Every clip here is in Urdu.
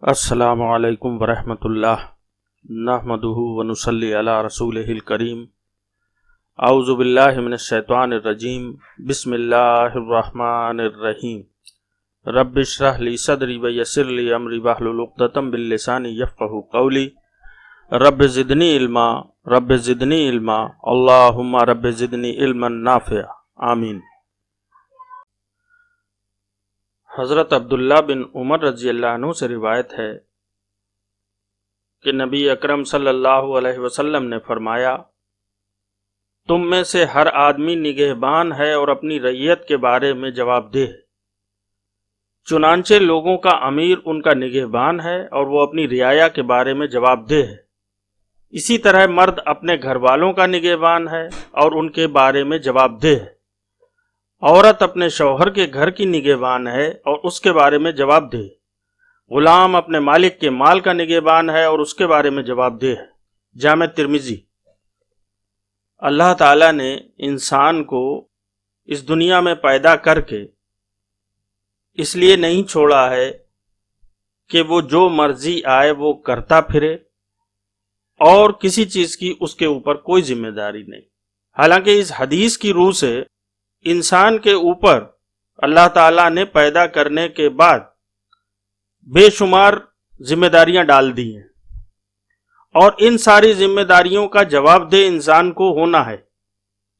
السلام علیکم ورحمۃ اللہ نحمدہ ونصلی علی رسولہ الکریم اعوذ باللہ من الشیطان الرجیم بسم اللہ الرحمن الرحیم رب اشرح لی صدری ویسر لی امری واحلل عقدۃ من لسانی یفقہوا قولی رب زدنی علما اللہم رب زدنی علما نافعا آمین۔ حضرت عبداللہ بن عمر رضی اللہ عنہ سے روایت ہے کہ نبی اکرم صلی اللہ علیہ وسلم نے فرمایا، تم میں سے ہر آدمی نگہبان ہے اور اپنی رعیت کے بارے میں جواب دہ ہے، چنانچہ لوگوں کا امیر ان کا نگہبان ہے اور وہ اپنی رعایا کے بارے میں جواب دہ ہے۔ اسی طرح مرد اپنے گھر والوں کا نگہبان ہے اور ان کے بارے میں جواب دہ ہے۔ عورت اپنے شوہر کے گھر کی نگہبان ہے اور اس کے بارے میں جواب دہ ہے۔ غلام اپنے مالک کے مال کا نگہبان ہے اور اس کے بارے میں جواب دہ ہے۔ جامع ترمذی۔ اللہ تعالیٰ نے انسان کو اس دنیا میں پیدا کر کے اس لیے نہیں چھوڑا ہے کہ وہ جو مرضی آئے وہ کرتا پھرے اور کسی چیز کی اس کے اوپر کوئی ذمہ داری نہیں۔ حالانکہ اس حدیث کی روح سے انسان کے اوپر اللہ تعالیٰ نے پیدا کرنے کے بعد بے شمار ذمہ داریاں ڈال دی ہیں، اور ان ساری ذمہ داریوں کا جواب دہ انسان کو ہونا ہے۔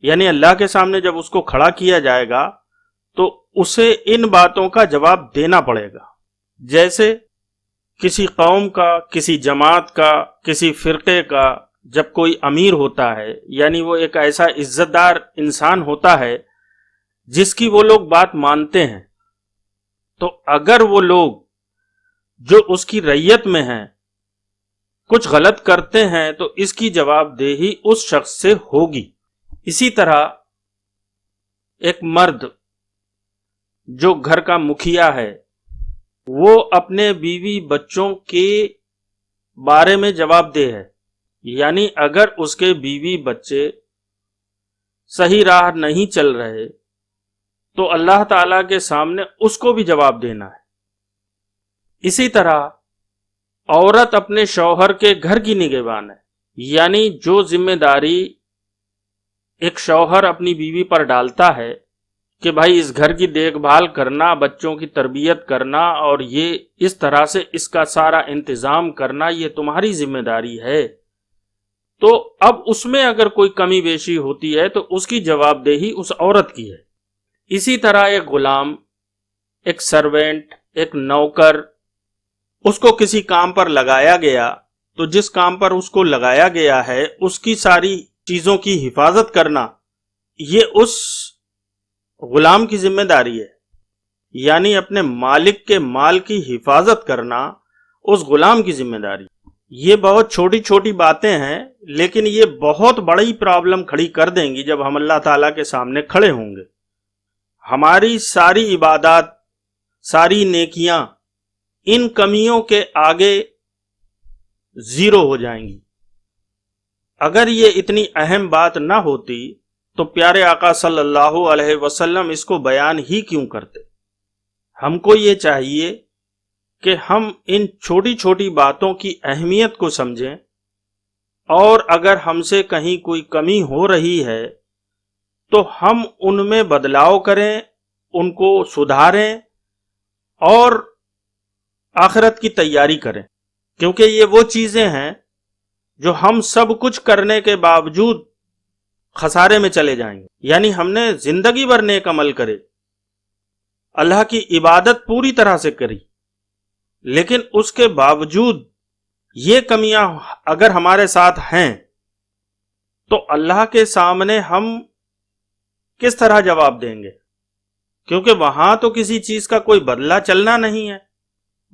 یعنی اللہ کے سامنے جب اس کو کھڑا کیا جائے گا تو اسے ان باتوں کا جواب دینا پڑے گا، جیسے کسی قوم کا، کسی جماعت کا، کسی فرقے کا جب کوئی امیر ہوتا ہے، یعنی وہ ایک ایسا عزت دار انسان ہوتا ہے جس کی وہ لوگ بات مانتے ہیں، تو اگر وہ لوگ جو اس کی رعیت میں ہیں کچھ غلط کرتے ہیں تو اس کی جواب دہی اس شخص سے ہوگی۔ اسی طرح ایک مرد جو گھر کا مکھیا ہے وہ اپنے بیوی بچوں کے بارے میں جواب دہ ہے، یعنی اگر اس کے بیوی بچے صحیح راہ نہیں چل رہے تو اللہ تعالیٰ کے سامنے اس کو بھی جواب دینا ہے۔ اسی طرح عورت اپنے شوہر کے گھر کی نگہبان ہے، یعنی جو ذمہ داری ایک شوہر اپنی بیوی پر ڈالتا ہے کہ بھائی اس گھر کی دیکھ بھال کرنا، بچوں کی تربیت کرنا اور یہ اس طرح سے اس کا سارا انتظام کرنا، یہ تمہاری ذمہ داری ہے، تو اب اس میں اگر کوئی کمی بیشی ہوتی ہے تو اس کی جواب دہی اس عورت کی ہے۔ اسی طرح ایک غلام، ایک سروینٹ، ایک نوکر، اس کو کسی کام پر لگایا گیا تو جس کام پر اس کو لگایا گیا ہے اس کی ساری چیزوں کی حفاظت کرنا یہ اس غلام کی ذمہ داری ہے، یعنی اپنے مالک کے مال کی حفاظت کرنا اس غلام کی ذمہ داری۔ یہ بہت چھوٹی چھوٹی باتیں ہیں لیکن یہ بہت بڑی پرابلم کھڑی کر دیں گی جب ہم اللہ تعالیٰ کے سامنے کھڑے ہوں گے۔ ہماری ساری عبادات، ساری نیکیاں ان کمیوں کے آگے زیرو ہو جائیں گی۔ اگر یہ اتنی اہم بات نہ ہوتی تو پیارے آقا صلی اللہ علیہ وسلم اس کو بیان ہی کیوں کرتے؟ ہم کو یہ چاہیے کہ ہم ان چھوٹی چھوٹی باتوں کی اہمیت کو سمجھیں، اور اگر ہم سے کہیں کوئی کمی ہو رہی ہے تو ہم ان میں بدلاؤ کریں، ان کو سدھاریں اور آخرت کی تیاری کریں، کیونکہ یہ وہ چیزیں ہیں جو ہم سب کچھ کرنے کے باوجود خسارے میں چلے جائیں گے۔ یعنی ہم نے زندگی بھر نیک عمل کرے، اللہ کی عبادت پوری طرح سے کری، لیکن اس کے باوجود یہ کمیاں اگر ہمارے ساتھ ہیں تو اللہ کے سامنے ہم کس طرح جواب دیں گے؟ کیونکہ وہاں تو کسی چیز کا کوئی بدلہ چلنا نہیں ہے،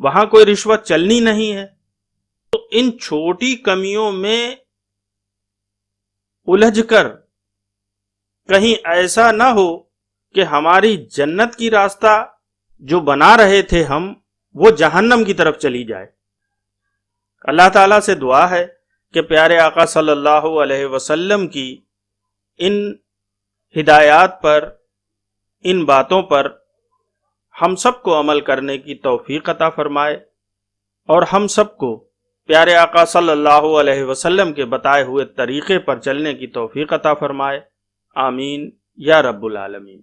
وہاں کوئی رشوت چلنی نہیں ہے۔ تو ان چھوٹی کمیوں میں الجھ کر کہیں ایسا نہ ہو کہ ہماری جنت کی راستہ جو بنا رہے تھے ہم، وہ جہنم کی طرف چلی جائے۔ اللہ تعالیٰ سے دعا ہے کہ پیارے آقا صلی اللہ علیہ وسلم کی ان ہدایات پر، ان باتوں پر ہم سب کو عمل کرنے کی توفیق عطا فرمائے۔ اور ہم سب کو پیارے آقا صلی اللہ علیہ وسلم کے بتائے ہوئے طریقے پر چلنے کی توفیق عطا فرمائے، آمین یا رب العالمین۔